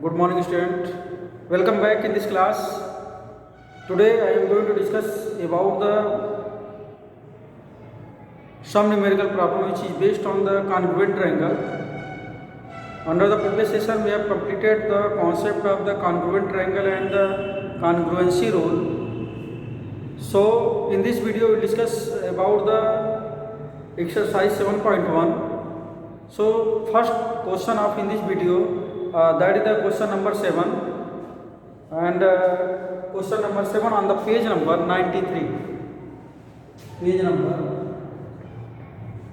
Good morning student. Welcome back in this class. Today I am going to discuss about the some numerical problem which is based on the congruent triangle. Under the previous session we have completed the concept of the congruent triangle and the congruency rule. So in this video we will discuss about the exercise 7.1. So first question of in this video that is the question number 7 and question number 7 on the page number 93. Page number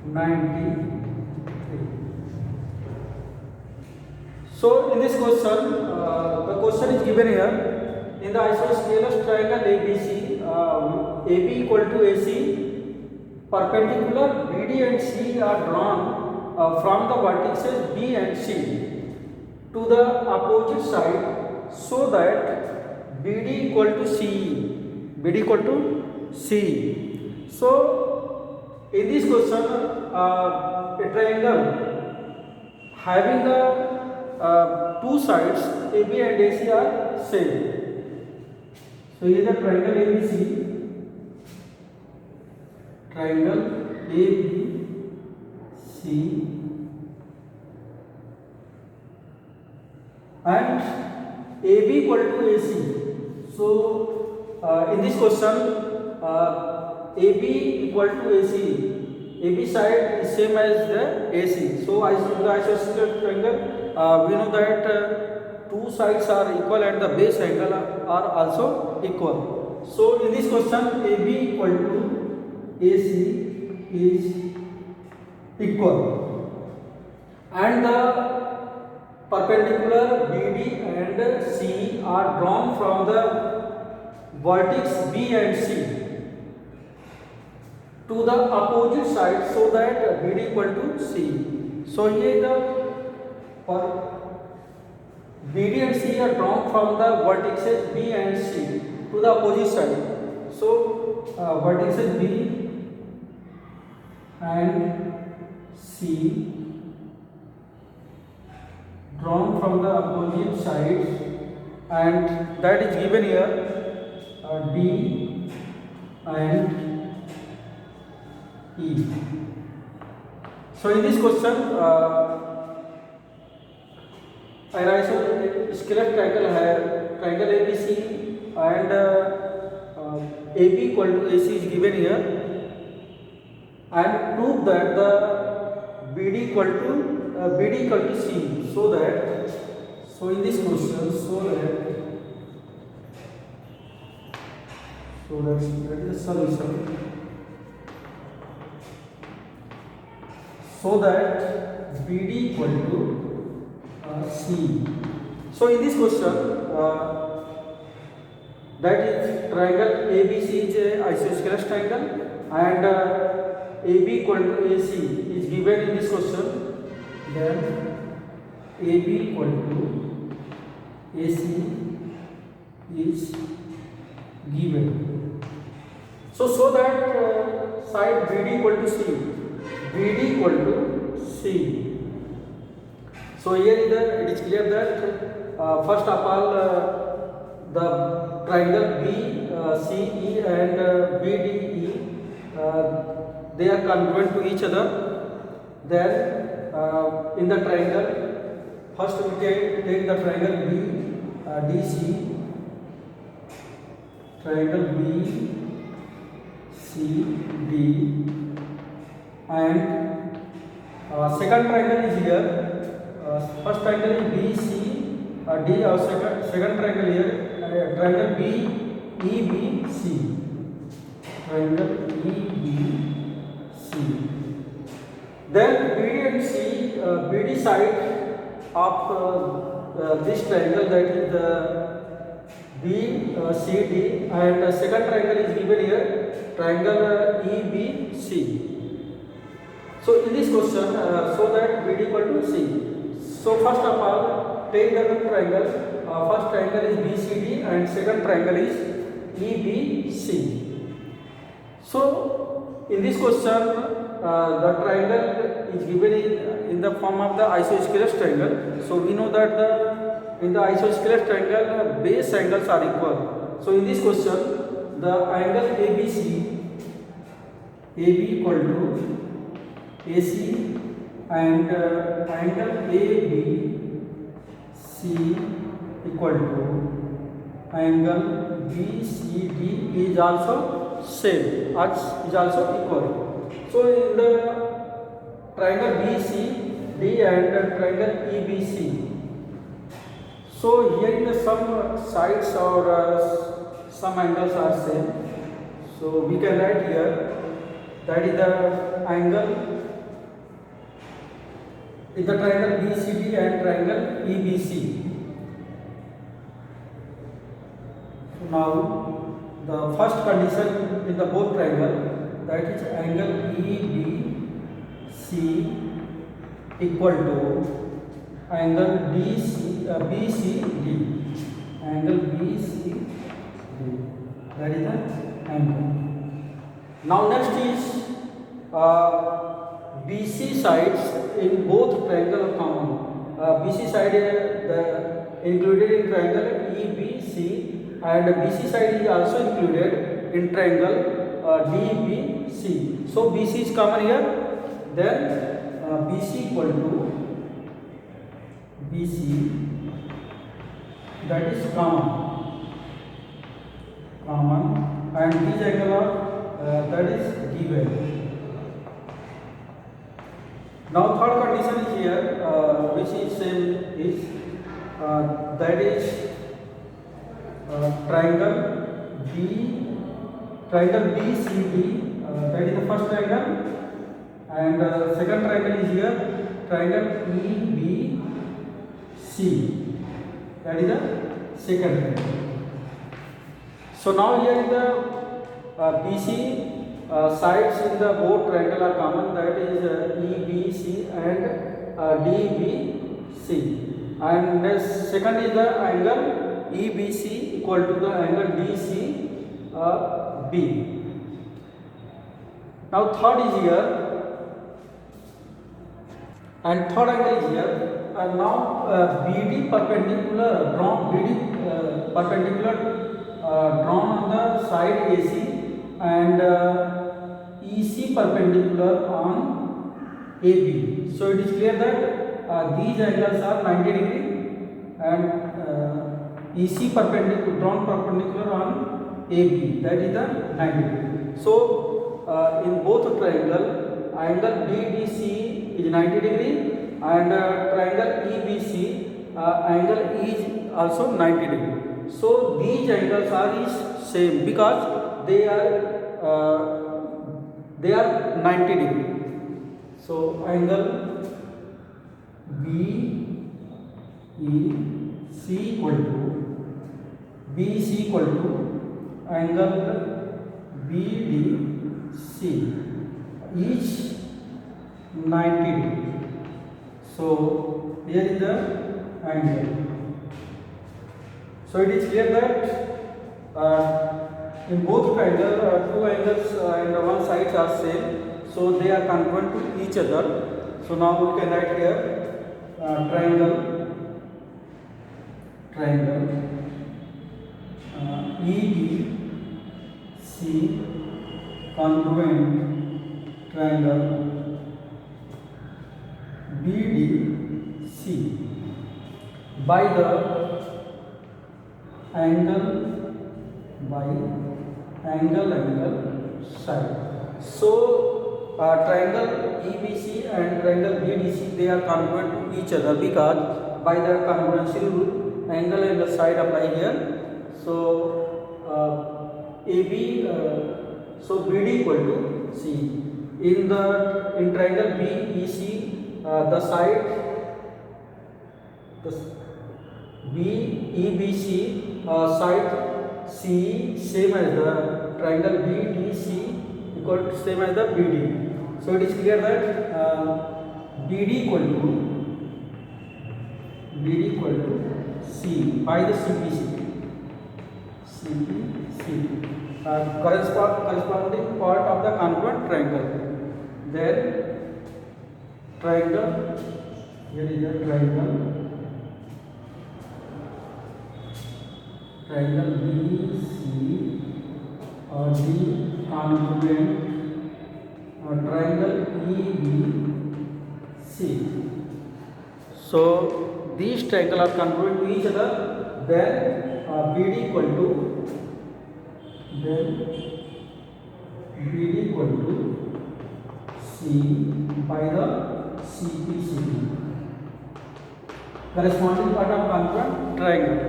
93. So in this question, the question is given here in the isosceles triangle ABC, AB equal to AC, perpendicular BD and C are drawn from the vertices B and C to the opposite side so that BD equal to CE. BD equal to CE. So in this question, a triangle having the two sides AB and AC are same. So here the triangle ABC, triangle ABC and AB equal to AC. So in this question, AB equal to AC. AB side is same as the AC. So in the isosceles triangle, we know that two sides are equal and the base angle are also equal. So in this question, AB equal to AC is equal, and the perpendicular BD and C are drawn from the vertex B and C to the opposite side so that BD equal to C. So here the BD and C are drawn from the vertices B and C to the opposite side. So vertices B and C drawn from the opposite sides, and that is given here D and E. So in this question, an isosceles triangle है, triangle ABC and AB equal to AC is given here, and prove that the BD equal to C, so in this question, that is the solution, so that BD equal to C. So in this question, that is triangle ABC is a isosceles triangle and AB equal to AC is given in this question. Then AB equal to AC is given. So that side BD equal to C, BD equal to C. So here it is clear that first of all the triangle BCE and BDE they are congruent to each other. Then in the triangle, first we take the triangle DC, triangle BCD, and second triangle is here. First triangle is BC, D, or second triangle here, triangle BEBC, triangle EBC. Then BD and C, BD side of this triangle, that is the BCD, and the second triangle is given here, triangle EBC. So in this question, so that BD equal to C. So first of all, take the two triangles. First triangle is BCD and second triangle is EBC. So in this question, the triangle is given in the form of the isosceles triangle. So we know that the in the isosceles triangle base angles are equal. So in this question, the angle ABC, AB equal to AC, and angle ABC equal to angle BCD is also same, is also equal. So in the triangle BCD and triangle EBC, so here in the some sides or some angles are same. So we can write here that is the angle in the triangle BCD and triangle EBC. So now the first condition in the both triangle, that is angle EBC equal to angle BCD, angle BCD, that is the angle. Now next is BC sides in both triangle common. BC side included in triangle EBC, and BC side is also included in triangle DBC. So BC is common here. Then BC equal to BC, that is common, and this angle of that is given. Now third condition is here, which is same is that is triangle BCD, that is the first triangle, and second triangle is here triangle EBC, that is the second triangle. So now here is the BC sides in the both triangle are common, that is EBC and DBC, and the second is the angle EBC equal to the angle DCB. Now third is here, and third angle is here, and now BD perpendicular drawn on the side AC, and EC perpendicular on AB. So it is clear that these angles are 90 degree, and EC drawn perpendicular on AB, that is the 90 degree. So in both triangle, angle BDC is 90 degree, and triangle EBC angle is also 90 degree. So these angles are is same because they are 90 degree. So angle BEC equal to angle BDC, each 90 degree. So here is the angle. So it is clear that in both triangle, two angles and one sides are same, so they are congruent to each other. So now we can write here triangle EDC congruent triangle BDC by the angle side. So triangle EBC and triangle BDC, they are congruent to each other because by the congruency rule, angle side apply here. So so BD equal to C. In triangle BEC, the side BEBC side C same as the triangle BDC equal to same as the BD. So it is clear that BD equal to C by the CPC. Corresponding part of the congruent triangle. Then triangle, here is a triangle triangle BC D congruent triangle EBC. So these triangles are congruent to each other. Then BD equal to C by the CPCD, corresponding part of congruent triangle.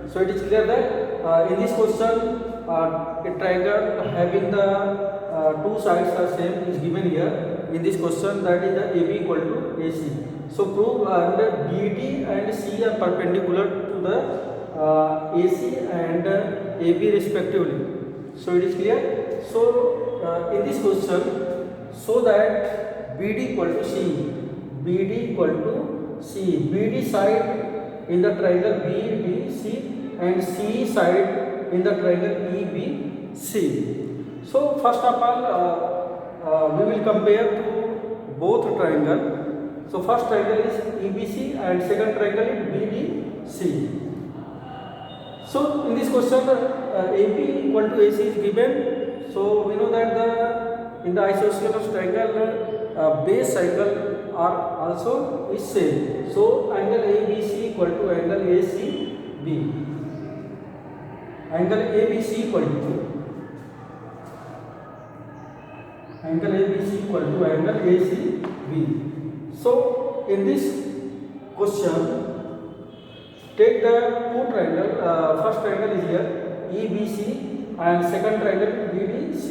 So it is clear that in this question a triangle having the two sides are same is given here in this question, that is the AB equal to AC. So prove that BD and C are perpendicular to the AC and AB respectively. So it is clear. So in this question, so that BD equal to C, BD side in the triangle BDC and C side in the triangle EBC. So first of all we will compare to both triangle. So first triangle is EBC and second triangle is BDC. So in this question AB equal to AC is given. So we know that in the isosceles triangle base angle are also is same. So angle ABC equal to angle ACB. Angle ABC equal to angle ACB. So in this question, take the two triangle. First triangle is here EBC and second triangle BDC.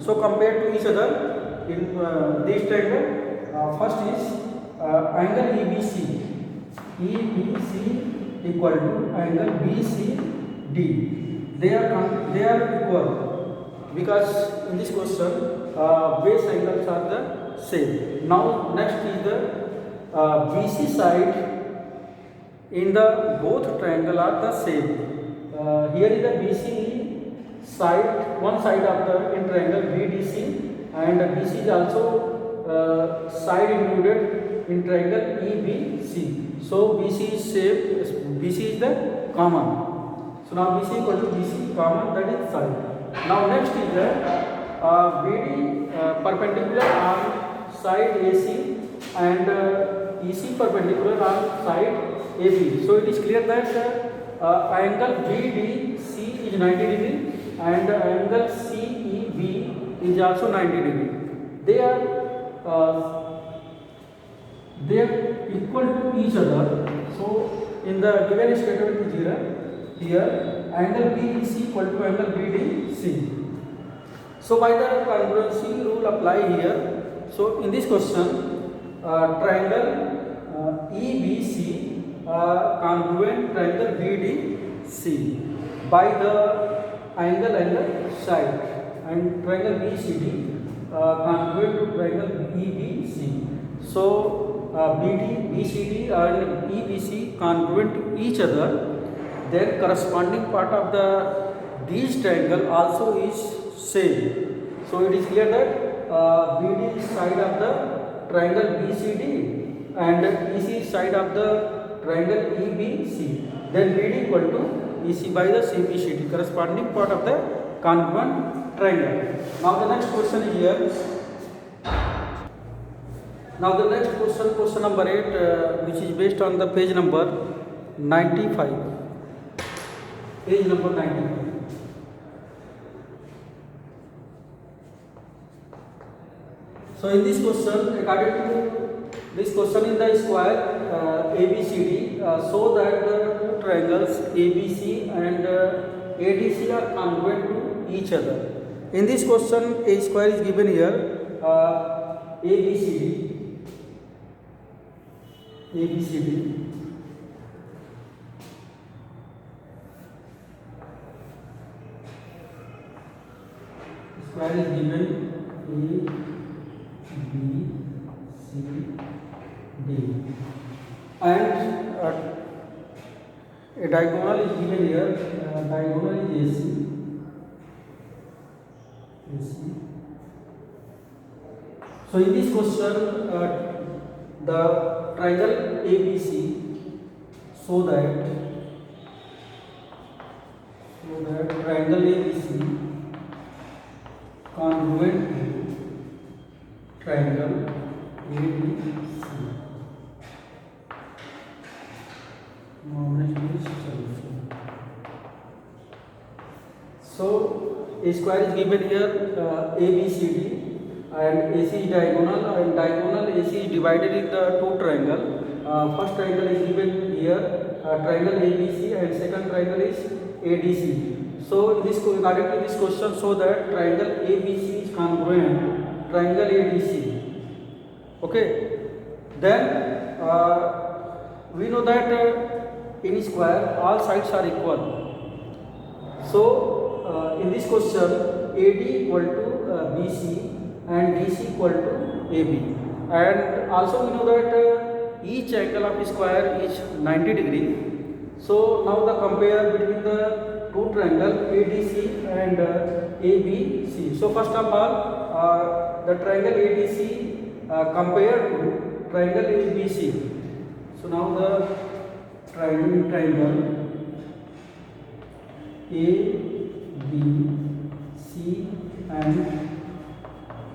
So compare to each other in this triangle. First is angle EBC equal to angle BCD. They are equal because in this question base angles are the same. Now next is the BC side in the both triangle are the same. Here is the BC side, one side of the in triangle BDC, and BC is also side included in triangle EBC. So BC is same, BC is the common. So now BC equal to BC common, that is side. Now next is the BD perpendicular on side AC and EC perpendicular on side AB. So it is clear that angle BDC is 90 degree and angle CEB is also 90 degree. They are equal to each other. So in the given statement is here angle BEC equal to angle BDC. So by the congruency rule apply here. So in this question, triangle EBC congruent triangle BDC by the angle and the side, and triangle BCD congruent to triangle EBC. So BD, BCD and EBC congruent to each other. Then corresponding part of the these triangle also is same. So it is clear that BD is side of the triangle BCD and EC side of the triangle EBC. Then BD equal to EC by the CPCD, corresponding part of the congruent triangle. Now the next question is here. Now the next question, question number 8, which is based on the page number 95. Page number 95. So in this question, according to this question in the square ABCD, so that the two triangles ABC and ADC are congruent to each other. In this question, a square is given here, ABCD. Square is given A, B, C, D, and a diagonal is given here. Diagonal is AC. So in this question, the triangle ABC, so that So that triangle ABC congruent to triangle ABC. Now next is solution. So a square is given here ABCD and AC is diagonal, and diagonal AC is divided in the two triangle. First triangle is given here, triangle ABC, and second triangle is ADC. So in this, according to this question, so that triangle ABC is congruent to triangle ADC. Okay. Then we know that in square all sides are equal. So in this question, AD equal to BC and DC equal to AB, and also we know that each angle of square is 90 degree. So now the compare between the two triangle ADC and ABC. So first of all, the triangle ADC compared to triangle ABC. So now the triangle ABC and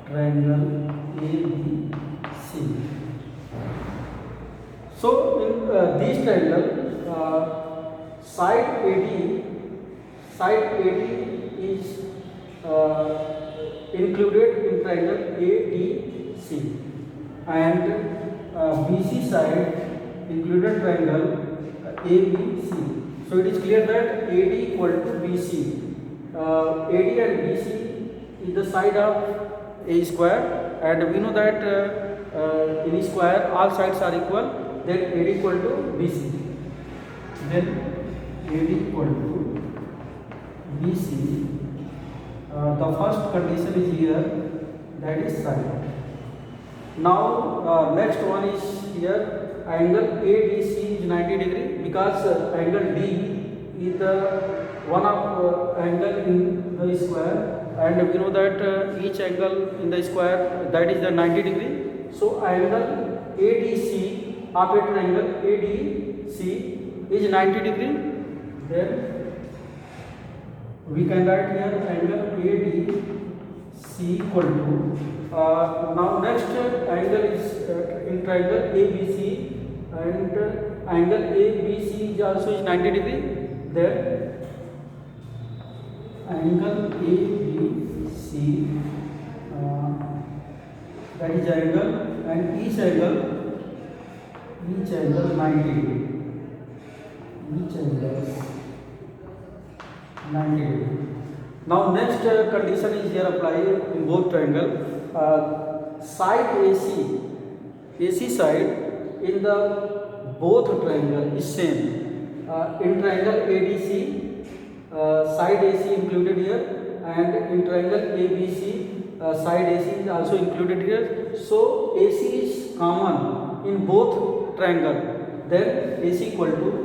triangle ABC. So in these triangle, side AD is included in triangle ADC, and BC side included triangle ABC. So it is clear that AD equal to BC. AD and BC is the side of a square, and we know that in a square all sides are equal. Then AD equal to BC. Then AD equal to BC. The first condition is here, that is side. Now next one is here, angle ADC is 90 degree, because angle D is the one of angle in the square, and we know that each angle in the square, that is the 90 degree. So angle ADC of a triangle ADC is 90 degree. Then we can write here angle ADC equal to now next angle is in triangle ABC, and angle ABC is also is 90 degree. Then angle ABC, that is angle, and each angle 90 degree. Each angle 90 degree. Now next condition is here applied in both triangle. Side AC side in the both triangle is same. In triangle ADC, side AC included here, and in triangle ABC, side AC is also included here. So AC is common in both triangle. Then AC equal to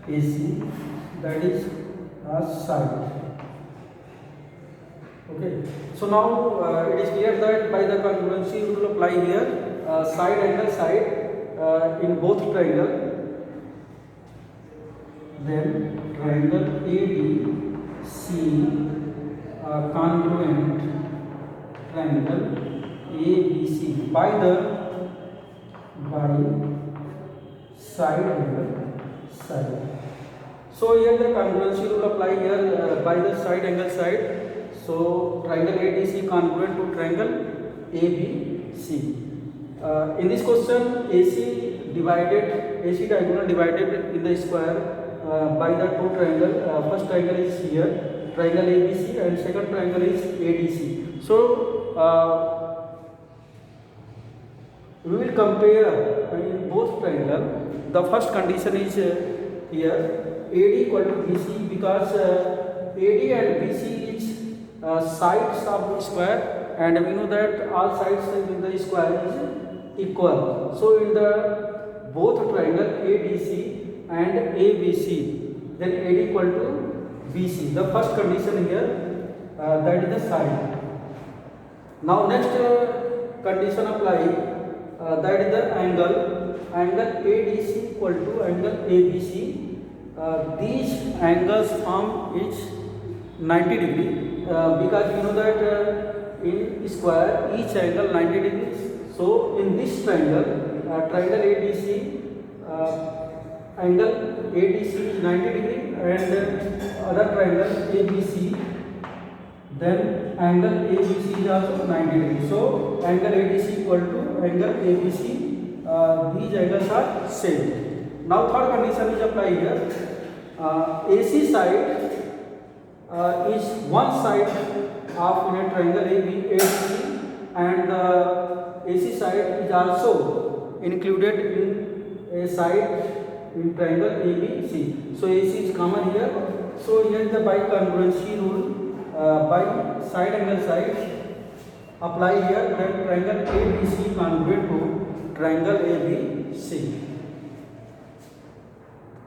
AC, that is side. Okay. So now it is clear that by the congruency rule apply here, side angle side in both triangle. Then triangle ADC congruent triangle ABC by side angle side. So here the congruency rule apply here by the side angle side. So triangle ADC congruent to triangle ABC. In this question, AC diagonal divided in the square by the two triangle. First triangle is here, triangle ABC, and second triangle is ADC. So we will compare in both triangle. The first condition is here, AD equal to BC, because AD and BC is sides of the square, and we know that all sides in the square is equal. So in the both triangle ADC and ABC, then AD equal to BC. The first condition here, that is the side. Now next condition apply that is the angle ADC equal to angle ABC. These angles form each 90 degree because you know that in square each angle 90 degrees. So in this triangle ADC, angle ADC is 90 degree, and other triangle ABC, then angle ABC is also 90 degree. So angle ADC equal to angle ABC. These angles are same. Now third condition is applied here. AC side is one side of a triangle ABC, and the AC side is also included in a side in triangle ABC. So AC is common here. So here the by congruency rule, by side angle side apply here, then triangle ABC congruent to triangle ABC.